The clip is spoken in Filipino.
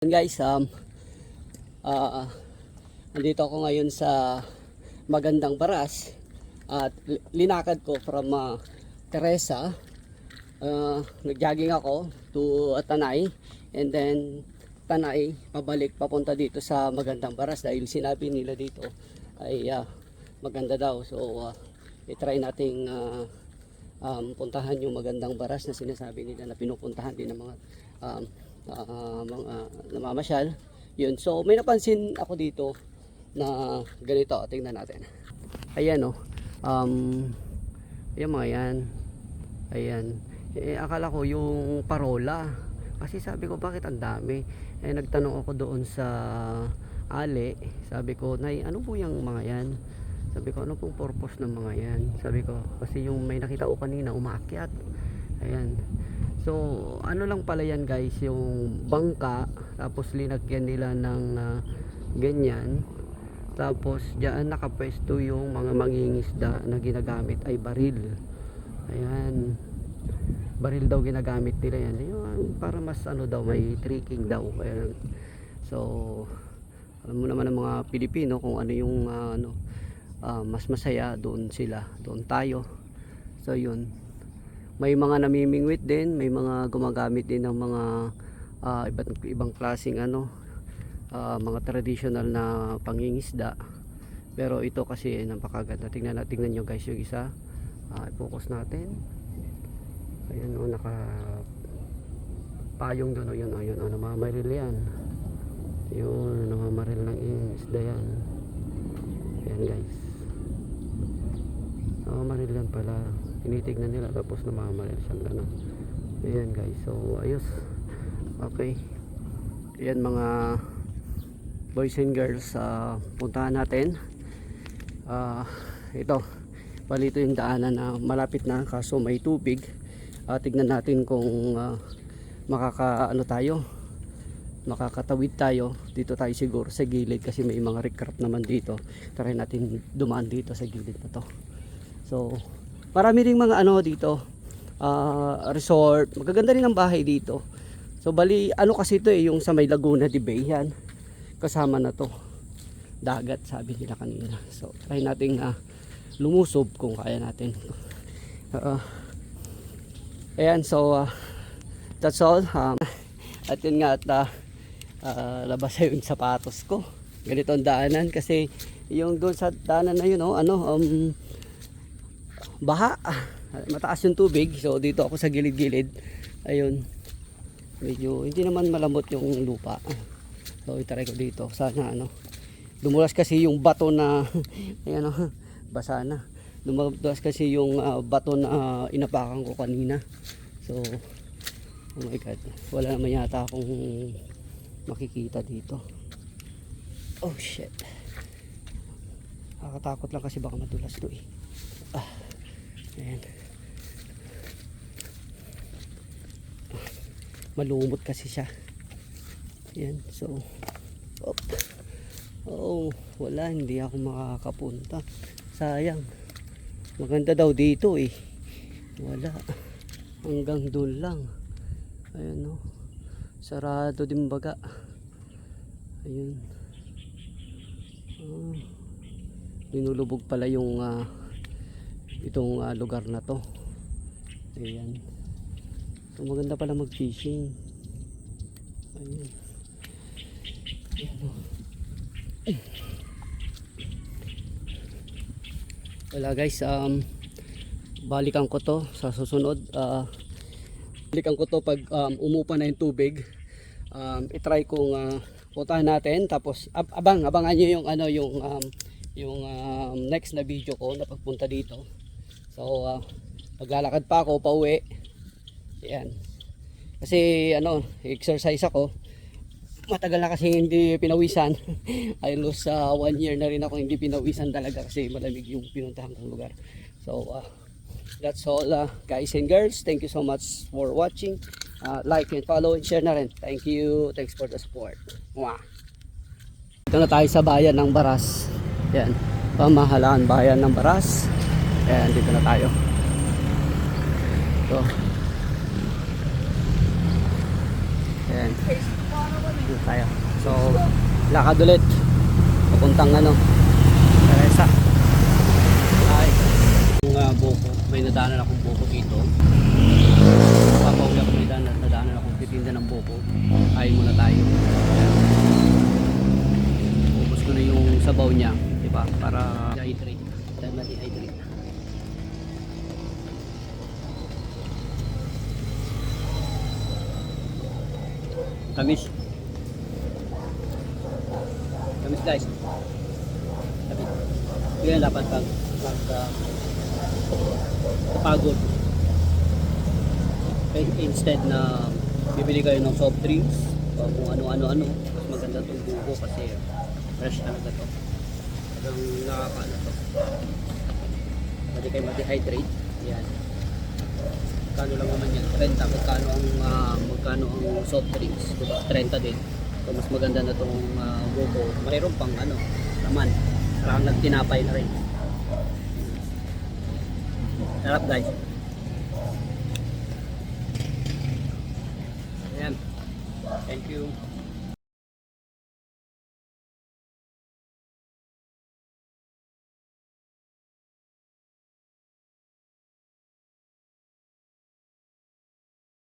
Guys, nandito ako ngayon sa Magandang Baras at linakad ko from Teresa. Nag-jogging ako to Tanay, and then Tanay pabalik papunta dito sa Magandang Baras dahil sinabi nila dito ay maganda daw. So i-try nating puntahan yung Magandang Baras na sinasabi nila na pinupuntahan din ng mga mga namamasyal. Yun, so may napansin ako dito na ganito. Tingnan natin. Ayan ayan mga yan. Ayan, akala ko yung parola, kasi sabi ko bakit ang dami. Nagtanong ako doon sa Ali, sabi ko, Nay, ano po yung mga yan? Sabi ko, ano pong purpose ng mga yan? Sabi ko, kasi yung may nakita ko kanina umaakyat. Ayan, so ano lang pala yan guys, yung bangka, tapos linagyan nila ng ganyan, tapos diyan nakapwesto yung mga mangingisda na ginagamit ay baril. Ayan, baril daw ginagamit nila yan, yung para mas ano daw, may tricking daw. Ayan, so alam mo naman ng mga Pilipino kung ano yung mas masaya, doon sila, doon tayo. So yun, may mga namimingwit din, may mga gumagamit din ng mga ibang klaseng mga traditional na pangingisda. Pero ito kasi napakaganda. Tingnan nyo guys yung isa. I-focus natin. Ayan naka payong doon. Yun namamaril yan. Yun, namamaril ng isda yan. Ayan guys, namamaril yan pala. Tinitignan nila tapos namamaril siyang gano'n. Ayan guys, so ayos. Okay, ayan mga boys and girls, puntahan natin. Ito, bali ito yung daanan na malapit na, kaso may tubig. Tignan natin kung makakatawid tayo. Dito tayo siguro sa gilid kasi may mga riprap naman dito. Try natin dumaan dito sa gilid na to. So marami ring mga dito, resort, magaganda rin ang bahay dito. So bali kasi ito yung sa may Laguna de Bay, yan kasama na to dagat, sabi nila kanina. So try nating lumusob kung kaya natin. Ayan, so that's all. At yun nga, labas yung sapatos ko. Ganito ang daanan kasi yung doon sa daanan na yun, baha, mataas yung tubig. So dito ako sa gilid-gilid. Ayun, medyo hindi naman malambot yung lupa. So itry ko dito, sana dumulas kasi yung bato na ayan, basa na. Dumulas kasi yung bato na inapakan ko kanina. So oh my god, wala naman yata akong makikita dito. Oh shit, nakakatakot lang kasi baka madulas to eh. Ayan, malumot kasi siya. Ayan, so wala, hindi ako makakapunta, sayang. Maganda daw dito eh, wala, hanggang doon lang. Ayan sarado din baga. Ayun, linulubog pala yung itong lugar na to. Ayan, so maganda pala mag fishing. Ayun, wala guys, balikan ko to sa susunod. Balikan ko to pag umupa na yung tubig. I-try kong puntahan natin, tapos abangan nyo yung next na video ko na pagpunta dito. So maglalakad pa ako pauwi. Ayan, kasi exercise ako. Matagal na kasi hindi pinawisan. Halos 1 year na rin ako hindi pinawisan talaga kasi malamig yung pinuntahan kong lugar. So that's all guys and girls. Thank you so much for watching. Like and follow and share na rin. Thank you. Thanks for the support. Mwah. Dito na tayo sa bayan ng Baras. Yan, pamahalaan bayan ng Baras. Ayan, dito na tayo. So ayan. Dito tayo. So, lakad ulit. Papuntang ano, Teresa. Ay, yung buko. May nadaanan akong buko dito. Papauwi ako, may nadaanan akong titinda ng buko. Kain muna tayo. Ubus ko na yung sabaw niya, diba? Para hydrate. Dahil ma-dehydrate. Tamis. Tamis guys. Tamis. Yan dapat pag pagod. Instead na bibili kayo ng soft drinks o kung ano-ano, mas maganda itong buko kasi fresh talaga to. Talagang nakakaano to. Pwede kayo ma-dehydrate. Yan. Magkano lang naman yan? 30. Magkano ang soft drinks? Diba? 30 din. So mas maganda na itong buko. Mayroon pang laman. Parang nagtinapay na rin. Sarap guys. Ayan. Thank you.